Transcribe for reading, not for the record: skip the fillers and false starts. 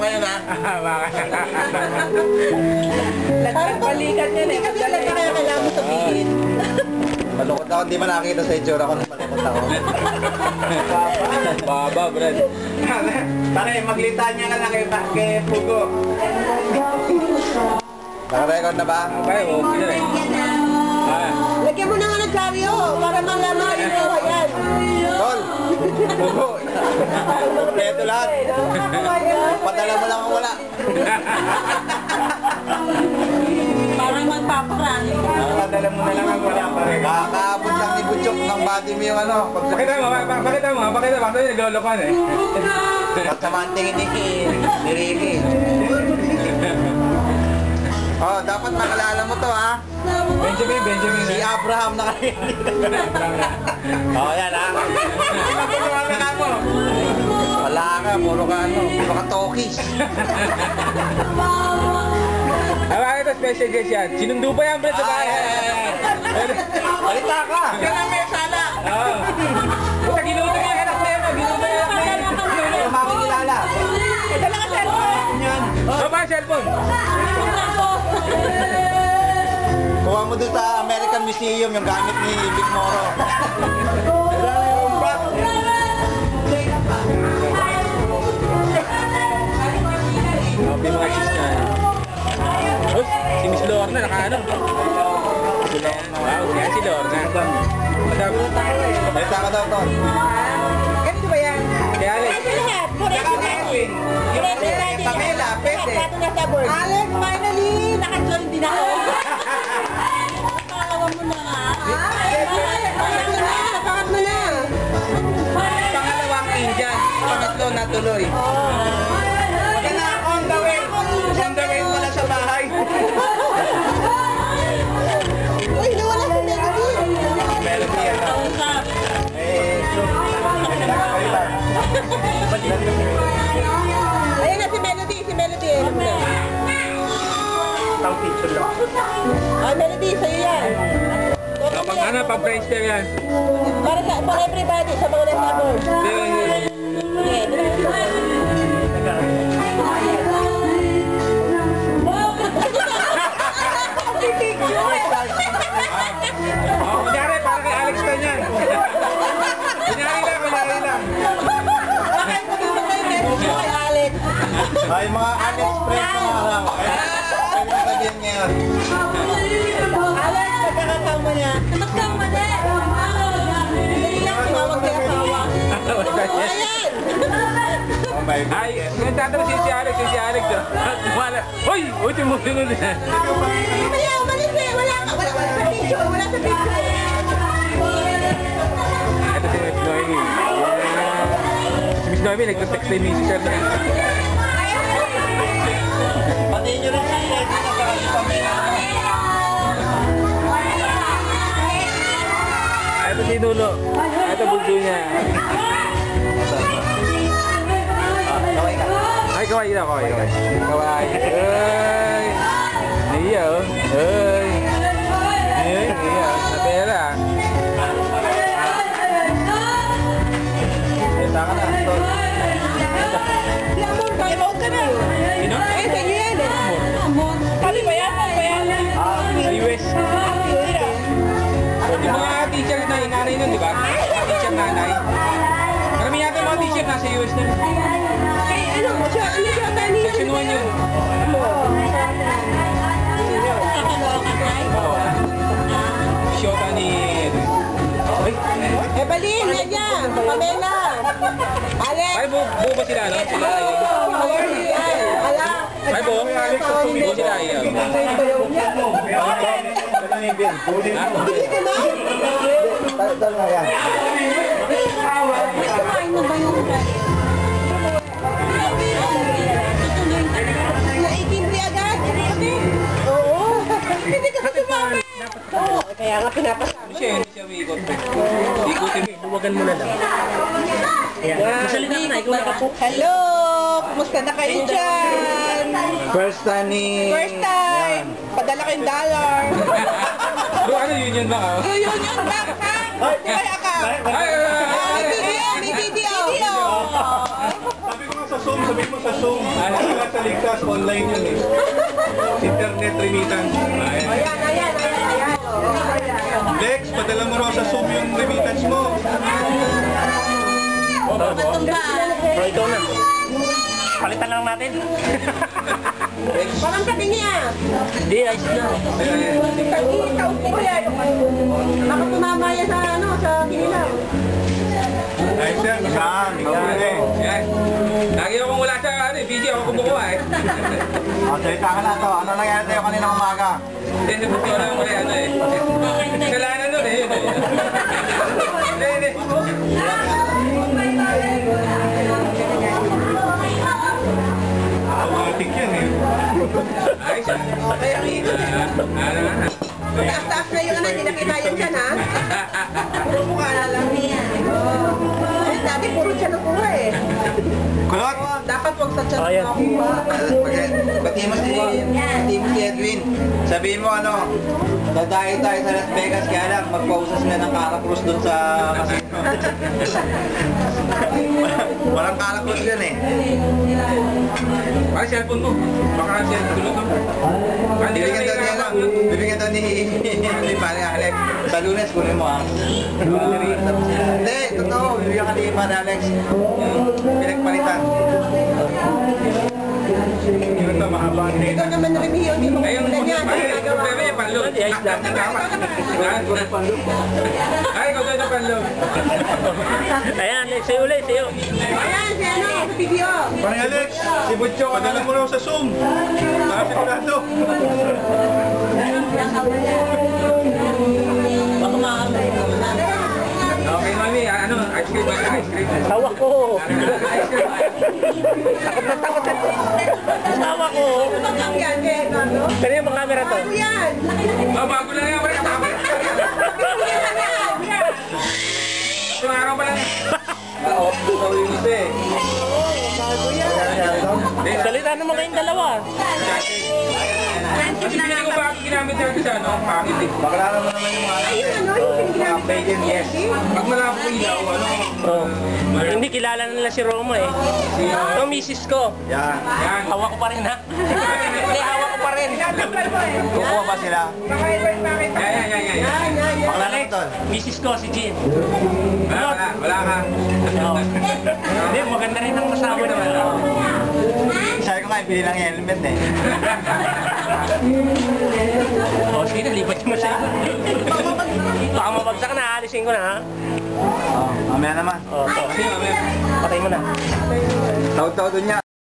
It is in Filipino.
yan ha? Baka. Balikan yan eh. Kasi lang kaya kailangan mo sabihin. Malungkot ako, hindi man nakakita sa itsura ko nung malungkot ako. Baba, Brad. Pare, maglitaan niya ka lang kay Pugo. Naka-record na ba? Okay, okay na rin. Lagyan mo na nga ng karyo para malaman ka nito. Ayan. Tol! Bugo! Kompleto lahat. Padala mo lang ang wala. Parang magpaparami. Padala mo na lang ang wala pa rin. Makakaabot lang ni Butchok ng body mo yung ano. Pakita mo. Bakit naglolokohan eh. Pagsamaan tingin ni Ricky. Oh, dapat makalala mo to ha. Benjamin. Si Abraham na kayo. Oh, yan ha. Wala ka, puro ka tokis. Bakit ito special guest yan? Sinundo pa yan, Brad, sa bahay. Balita ka. Kaya na may sala. Oo. Puta, ginuto niya anak na yan. Ano makikilala? Dala ka cellphone. Baba, cellphone. Kuha mo doon sa American Museum yung gamit ni Big Moro. Okay, mga sis na. Oh, si Miss Lorna, nakaano? Wow, si Lorna. Madam. Balita ka daw, Tol. Ganito ba yan? Kaya Alex. Pamela, pwede. Alex, finally! Naka-join din ako. Pangalawa mo na nga. Pakat mo na. Pangalawang Indian. Pangatlo na tuloy. Kaya na on the way. On the way wala sa bahay. Uy, nawala si Melody. Melody yan. Ayun na si Melody. Alam mo na. Tang picture lang. Ah, Melody, sa'yo yan. Pang ano, pang prankster yan. Para everybody sa mga nasa board. Oh, kunyari, para kay Alex na yan. Kunyari lang. Kay Alex. Ay, mga Alex Press na araw. Pwede mo sabihin ngayon. Alex, pagkakasama niya. Pagkakasama niya. Hindi lang tumawag kay asawa. Ayan! Oh my God. Ay, nagtatanong si Alex. Wala. Uy, tumusunod na. Kaya umalis eh. Wala sa picture. Ito si Miss Noemi. Si Miss Noemi, nagtatext na yung sister na. Pati nyo rin siya. Ito si Nuno. Ito buldo niya. Kaway ka. Ay, kawai na. Kawai. Ay. Iya, oh. Ay. Iya. Napera. Taka na, Tol. Remote ka na. Sino? Eh, sa iyo yan eh. Kali ba yan? Sa US. Yung mga teacher na nanay nun, di ba? Teacher nanay. Marami yata mga teacher nasa US na. Ay, ano siya tani? Section 1 yun. Shota ni... Ay, Evelyn, yan. Pamela. Alex. ay buo ba sila, no? Sila ay... Ala. Ay buo? Buo sila ay... Dala ni Ben. Dala na yan. Kumain na ba yung... Naitimbre agad? Oo. Hindi ka sumama. Oo, kaya nga pinapasama. Hindi siya umiikot. Ikutin mo. Huwagan mo na lang. Masalita ka na, ikaw na po. Hello! Kumusta na kayo dyan? First time ni... First time! Padala kayong dollar. Bro, ano union ba ka? Yun, back, ha? Kaya ka. Ay! May video! Sabi ko nga sa Zoom, sabi mo sa Zoom. online yun eh. Internet remittance. Ayan. Ayan. Lex, padala mo raw sa Zoom yung remittance mo. Matumba. So ito na. Palitan lang natin. Parang katingi ah. Hindi, ayos na. Kaupo ko yan. Baka tumama yan sa ano, sa kinilaw. Ay, sir, saan? Ikaw eh. Yan. Lagi akong wala sa ano, video ako kumukuha eh. Salita ka na to. Ano nangyari tayo kanina umaga? Hindi, nabuti ko lang muli ano eh. Kasalanan nun eh. Hindi. Automatic yan eh. Ayos ah. Okay, ang ikot eh. Ano? Taas-taas na yung ano, hindi nakita yun dyan ha. Puro mukha na lang yan. Ay, dati puro siya nakuha eh. Kulot! Dapat wag sa tiyan Ayan. nakuha. Pati mo si Edwin. Sabihin mo ano, dadayo tayo sa Las Vegas kaya lang magpausas na ng Caracruz dun sa casino. Walang Caracruz yan eh. Parang cellphone mo. Baka cellphone mo. Bibigyan daw ni Pare Alex. Sa Lunes, kunin mo ah. Hindi, totoo. Bibigyan ka ni Pare Alex. Pinagpalitan. Yun ito, mahaba. Ito naman na review, hindi mo Ayun, kukulan yan. ay, Ginagawa. problema yung panlog. Ayos na. Ay, ikaw tayo ng panlog. Ayan, sa'yo ulit, sa'yo. Ayan, si ano, sa video. Pare Alex, si Butcho, padala mo raw sa Zoom. Para sigurado. Okay, mami. Ano? Ice cream. Tawa ko. Ice cream. Takot na. Tawa ko. Ang yan, eh, ano? Pero yung mga camera to. Ano yan? Oh, bago lang yan. Wala tama. Itong araw pa lang. Ikaw yung isa eh. Salita naman kayong dalawa. Kasi hindi ko ba ginamit natin sa ano? Pangit eh. Baklaran mo naman yung mga Ayun, ano, yung pinaginamit Pagan, yes. Pag malabo ko ilaw, ano? Oh. Hindi kilala nila si Roma eh. Ito misis ko. Yan. Yan. Hawa ko pa rin ha. Hindi, hawa ko pa rin. Kukuha ba sila? Yan. Baklaran mo tol. Misis ko si Jean. Wala ka. Oh. Hindi, maganda rin ang kasama naman. Sabi ko nga, bili lang yung helmet eh. Oh, sige, lipat mo siya. Baka mabagsak na, alisin ko na ha. Oh, mamaya naman. Oh, so. Patay mo na. Taod-taod niya.